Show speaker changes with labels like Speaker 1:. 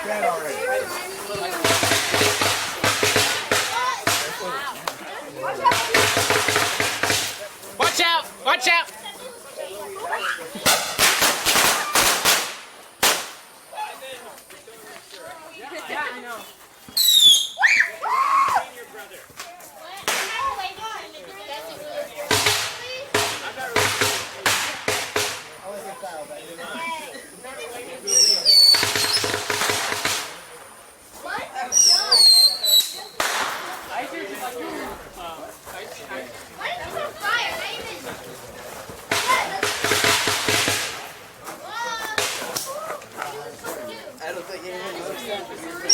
Speaker 1: Dead already.
Speaker 2: Watch out! Watch out! Yeah, I know.
Speaker 1: I don't think anyone knows that.